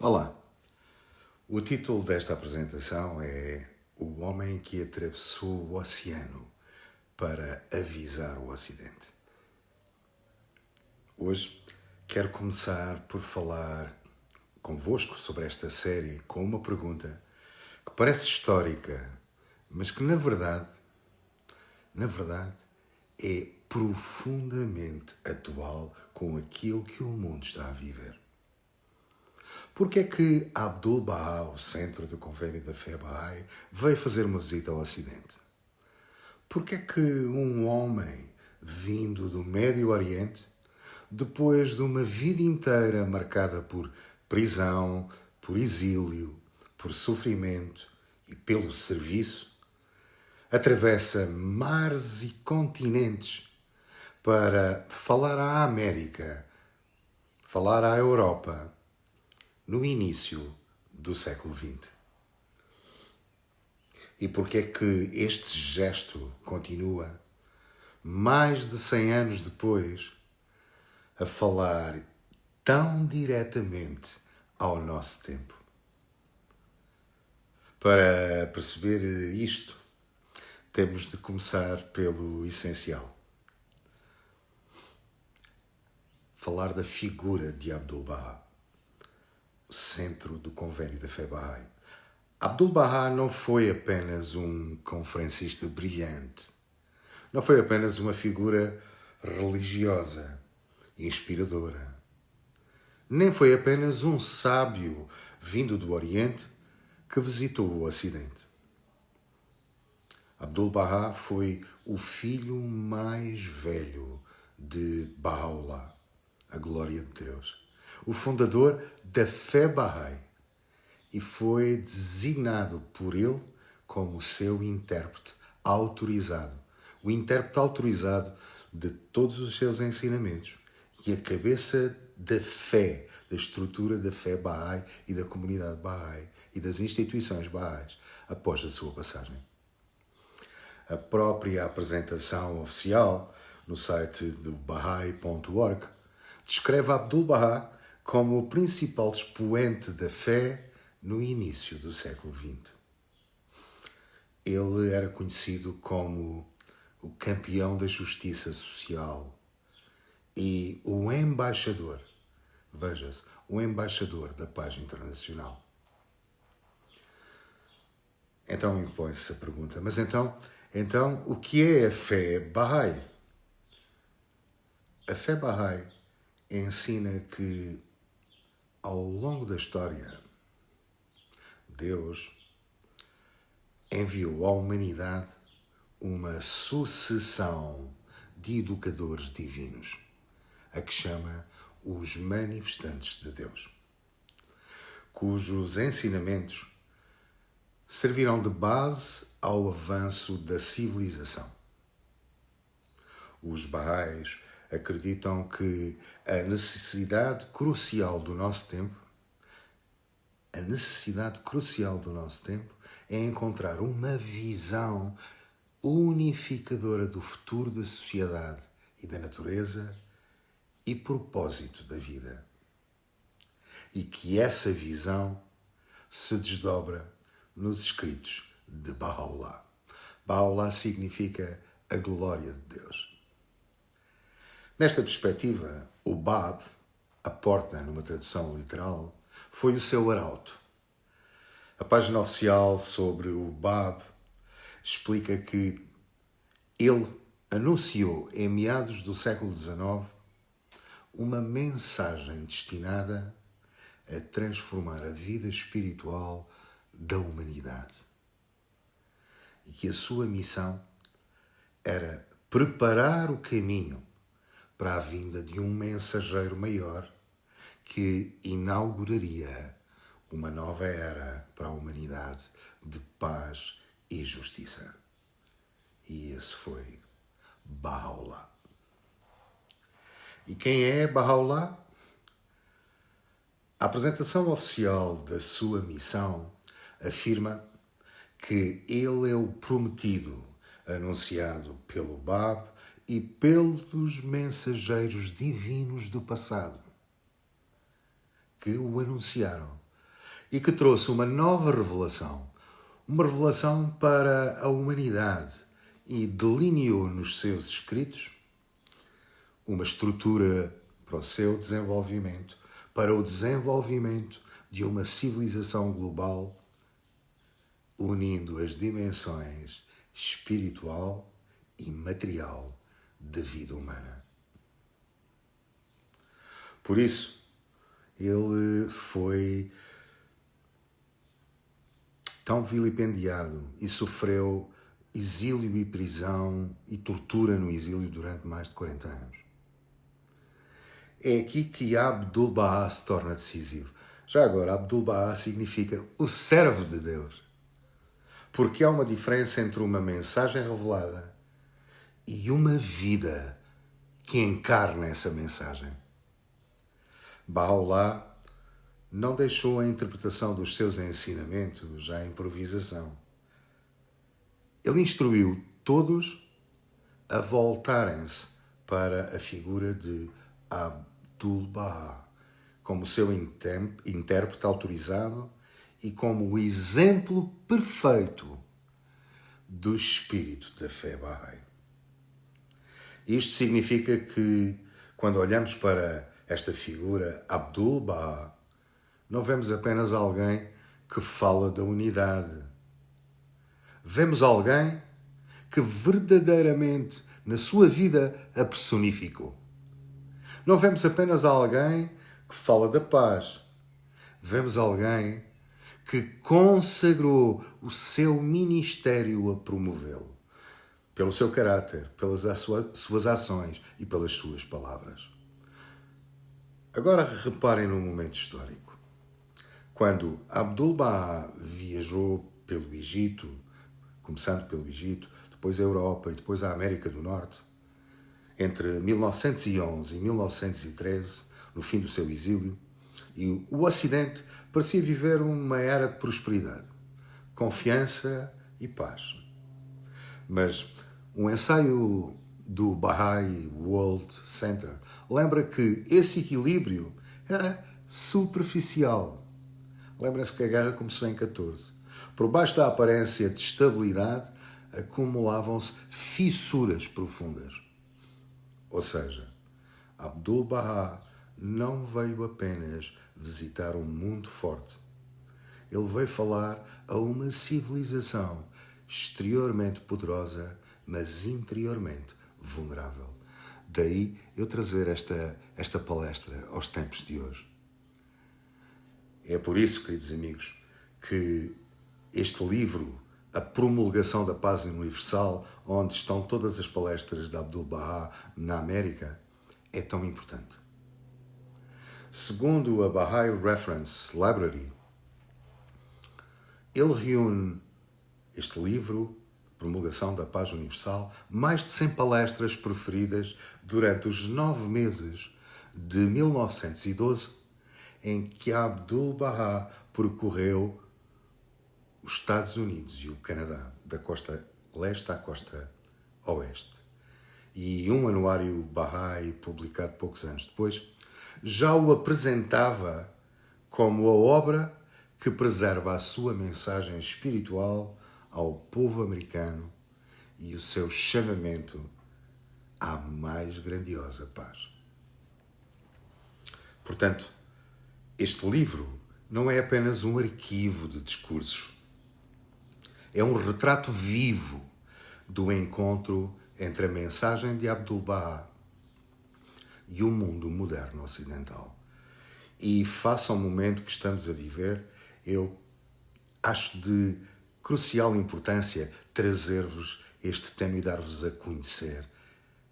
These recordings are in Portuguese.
Olá, o título desta apresentação é O Homem que Atravessou o Oceano para Avisar o Ocidente. Hoje quero começar por falar convosco sobre esta série com uma pergunta que parece histórica, mas que na verdade é profundamente atual com aquilo que o mundo está a viver. Porque é que Abdu'l-Bahá, o centro do convênio da fé Bahá'í, veio fazer uma visita ao Ocidente? Porque é que um homem vindo do Médio Oriente, depois de uma vida inteira marcada por prisão, por exílio, por sofrimento e pelo serviço, atravessa mares e continentes para falar à América, falar à Europa, no início do século XX. E porque é que este gesto continua, mais de 100 anos depois, a falar tão diretamente ao nosso tempo? Para perceber isto, temos de começar pelo essencial. Falar da figura de Abdu'l-Bahá, centro do convênio da fé Bahá'í. Abdu'l-Bahá não foi apenas um conferencista brilhante, não foi apenas uma figura religiosa, inspiradora, nem foi apenas um sábio vindo do Oriente que visitou o Ocidente. Abdu'l-Bahá foi o filho mais velho de Baha'u'lláh, a glória de Deus, o fundador da fé Bahá'í, e foi designado por ele como seu intérprete autorizado, o intérprete autorizado de todos os seus ensinamentos e a cabeça da fé, da estrutura da fé Bahá'í e da comunidade Bahá'í e das instituições Bahá'ís após a sua passagem. A própria apresentação oficial no site do Bahá'í.org descreve Abdu'l-Bahá como o principal expoente da fé no início do século XX. Ele era conhecido como o campeão da justiça social e o embaixador, veja-se, o embaixador da paz internacional. Então impõe-se a pergunta, mas então o que é a fé Bahá'í? A fé Bahá'í ensina que, ao longo da história, Deus enviou à humanidade uma sucessão de educadores divinos, a que chama os manifestantes de Deus, cujos ensinamentos servirão de base ao avanço da civilização. Os Bahá'ís acreditam que a necessidade crucial do nosso tempo é encontrar uma visão unificadora do futuro da sociedade e da natureza e propósito da vida. E que essa visão se desdobra nos escritos de Baha'u'lláh. Baha'u'lláh significa a glória de Deus. Nesta perspectiva, o Bab, a porta numa tradução literal, foi o seu arauto. A página oficial sobre o Bab explica que ele anunciou, em meados do século XIX, uma mensagem destinada a transformar a vida espiritual da humanidade. E que a sua missão era preparar o caminho para a vinda de um mensageiro maior que inauguraria uma nova era para a humanidade de paz e justiça. E esse foi Baha'u'lláh. E quem é Baha'u'lláh? A apresentação oficial da sua missão afirma que ele é o prometido anunciado pelo Bab e pelos mensageiros divinos do passado, que o anunciaram e que trouxe uma revelação para a humanidade e delineou nos seus escritos uma estrutura para o seu desenvolvimento, para o desenvolvimento de uma civilização global, unindo as dimensões espiritual e material da vida humana. Por isso, ele foi tão vilipendiado e sofreu exílio e prisão e tortura no exílio durante mais de 40 anos. É aqui que Abdu'l-Bahá se torna decisivo. Já agora, Abdu'l-Bahá significa o servo de Deus. Porque há uma diferença entre uma mensagem revelada e uma vida que encarna essa mensagem. Bahá'u'lláh não deixou a interpretação dos seus ensinamentos à improvisação. Ele instruiu todos a voltarem-se para a figura de Abdu'l-Bahá como seu intérprete autorizado e como o exemplo perfeito do espírito da fé Bahá'í. Isto significa que, quando olhamos para esta figura, Abdu'l-Bahá, não vemos apenas alguém que fala da unidade. Vemos alguém que verdadeiramente, na sua vida, a personificou. Não vemos apenas alguém que fala da paz. Vemos alguém que consagrou o seu ministério a promovê-lo, pelo seu caráter, pelas suas ações e pelas suas palavras. Agora reparem num momento histórico. Quando Abdu'l-Bahá viajou pelo Egito, começando pelo Egito, depois a Europa e depois a América do Norte, entre 1911 e 1913, no fim do seu exílio, e o Ocidente parecia viver uma era de prosperidade, confiança e paz. Mas um ensaio do Bahá'í World Center lembra que esse equilíbrio era superficial. Lembra-se que a guerra começou em 14. Por baixo da aparência de estabilidade, acumulavam-se fissuras profundas. Ou seja, Abdu'l-Bahá não veio apenas visitar um mundo forte. Ele veio falar a uma civilização exteriormente poderosa, mas interiormente vulnerável. Daí eu trazer esta palestra aos tempos de hoje. É por isso, queridos amigos, que este livro, A Promulgação da Paz Universal, onde estão todas as palestras de Abdu'l-Bahá na América, é tão importante. Segundo a Bahá'í Reference Library, ele reúne este livro, Promulgação da Paz Universal, mais de 100 palestras proferidas durante os 9 meses de 1912, em que Abdu'l-Bahá percorreu os Estados Unidos e o Canadá, da costa leste à costa oeste. E um anuário Bahá'í, publicado poucos anos depois, já o apresentava como a obra que preserva a sua mensagem espiritual ao povo americano e o seu chamamento à mais grandiosa paz. Portanto, este livro não é apenas um arquivo de discursos. É um retrato vivo do encontro entre a mensagem de Abdu'l-Bahá e o mundo moderno ocidental. E face ao momento que estamos a viver, eu acho de crucial importância trazer-vos este tema e dar-vos a conhecer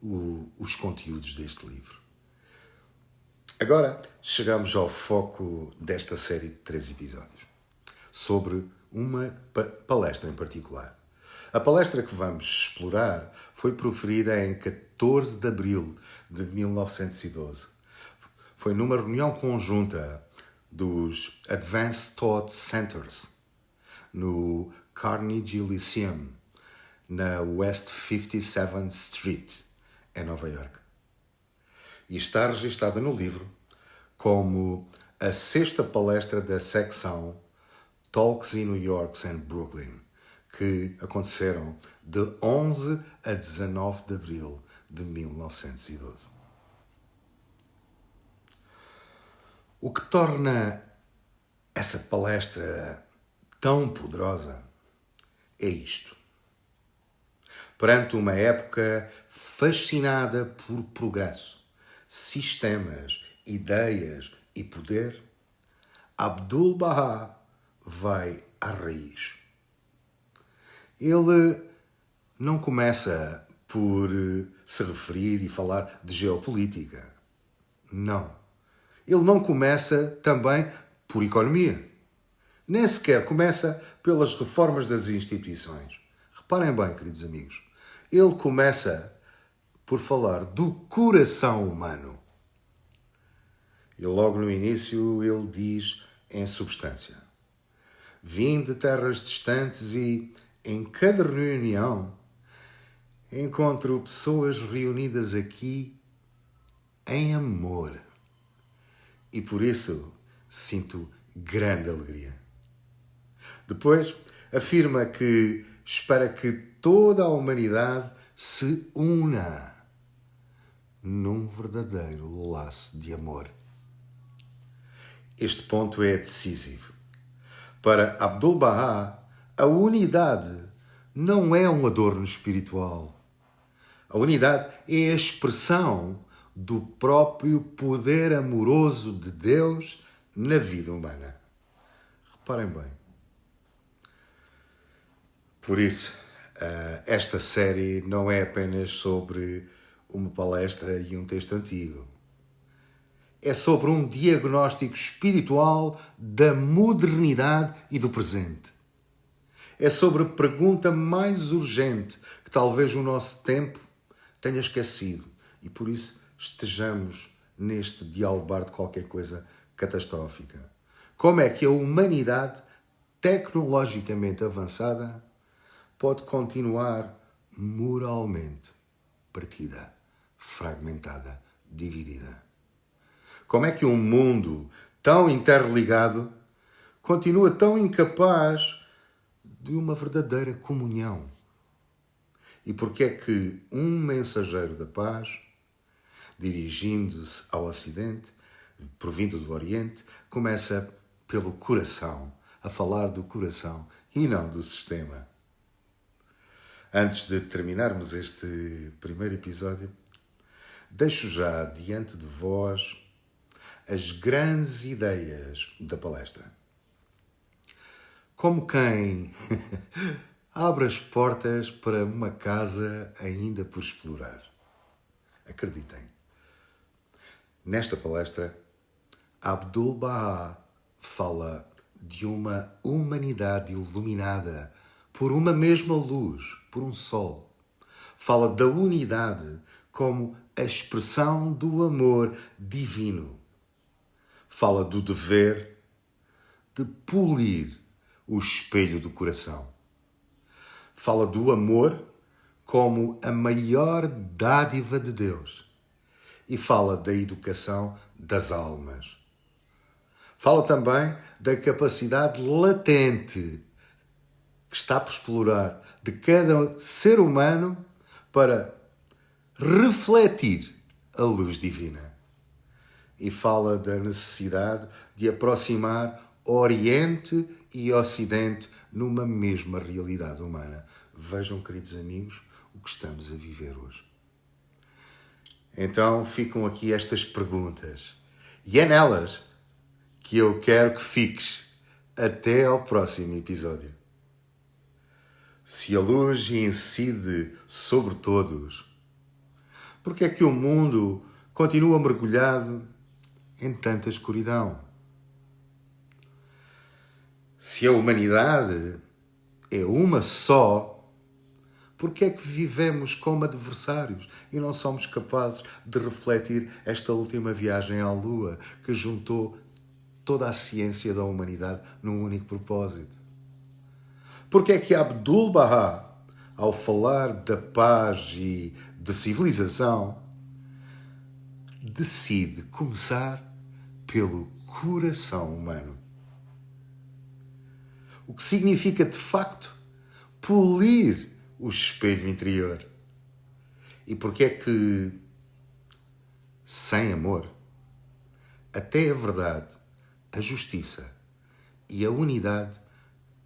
os conteúdos deste livro. Agora chegamos ao foco desta série de 3 episódios, sobre uma palestra em particular. A palestra que vamos explorar foi proferida em 14 de abril de 1912. Foi numa reunião conjunta dos Advanced Thought Centers, no Carnegie Lyceum, na West 57th Street, em Nova York. E está registada no livro como a 6ª palestra da secção Talks in New York and Brooklyn, que aconteceram de 11 a 19 de abril de 1912. O que torna essa palestra tão poderosa é isto. Perante uma época fascinada por progresso, sistemas, ideias e poder, Abdu'l-Bahá vai à raiz. Ele não começa por se referir e falar de geopolítica. Não. Ele não começa também por economia. Nem sequer começa pelas reformas das instituições. Reparem bem, queridos amigos. Ele começa por falar do coração humano. E logo no início ele diz em substância: vim de terras distantes e, em cada reunião, encontro pessoas reunidas aqui em amor. E por isso sinto grande alegria. Depois, afirma que espera que toda a humanidade se una num verdadeiro laço de amor. Este ponto é decisivo. Para Abdu'l-Bahá, a unidade não é um adorno espiritual. A unidade é a expressão do próprio poder amoroso de Deus na vida humana. Reparem bem. Por isso, esta série não é apenas sobre uma palestra e um texto antigo. É sobre um diagnóstico espiritual da modernidade e do presente. É sobre a pergunta mais urgente que talvez o nosso tempo tenha esquecido e por isso estejamos neste dialogar de qualquer coisa catastrófica. Como é que a humanidade tecnologicamente avançada pode continuar moralmente partida, fragmentada, dividida? Como é que um mundo tão interligado continua tão incapaz de uma verdadeira comunhão? E porquê é que um mensageiro da paz, dirigindo-se ao Ocidente, provindo do Oriente, começa pelo coração, a falar do coração e não do sistema? Antes de terminarmos este primeiro episódio, deixo já diante de vós as grandes ideias da palestra. Como quem abre as portas para uma casa ainda por explorar. Acreditem. Nesta palestra, Abdu'l-Bahá fala de uma humanidade iluminada por uma mesma luz, por um sol. Fala da unidade como a expressão do amor divino. Fala do dever de polir o espelho do coração. Fala do amor como a maior dádiva de Deus. E fala da educação das almas. Fala também da capacidade latente que está por explorar de cada ser humano para refletir a luz divina. E fala da necessidade de aproximar Oriente e Ocidente numa mesma realidade humana. Vejam, queridos amigos, o que estamos a viver hoje. Então ficam aqui estas perguntas. E é nelas que eu quero que fiques até ao próximo episódio. Se a luz incide sobre todos, por que é que o mundo continua mergulhado em tanta escuridão? Se a humanidade é uma só, por que é que vivemos como adversários e não somos capazes de refletir esta última viagem à Lua que juntou toda a ciência da humanidade num único propósito? Por que é que Abdu'l-Bahá, ao falar da paz e de civilização, decide começar pelo coração humano? o que significa de facto polir o espelho interior. E porque é que, sem amor, até a verdade, a justiça e a unidade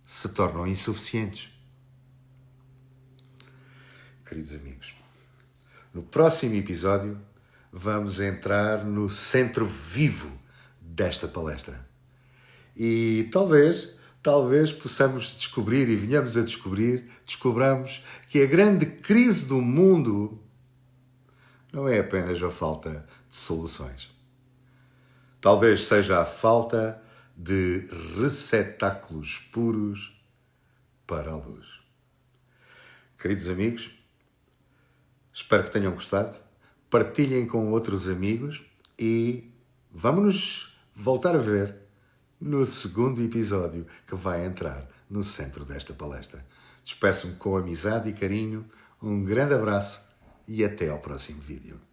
se tornam insuficientes. Queridos amigos, no próximo episódio vamos entrar no centro vivo desta palestra. E talvez possamos descobrir e venhamos a descobramos que a grande crise do mundo não é apenas a falta de soluções. Talvez seja a falta de receptáculos puros para a luz. Queridos amigos, espero que tenham gostado. Partilhem com outros amigos e vamos nos voltar a ver no segundo episódio que vai entrar no centro desta palestra. Despeço-me com amizade e carinho. Um grande abraço e até ao próximo vídeo.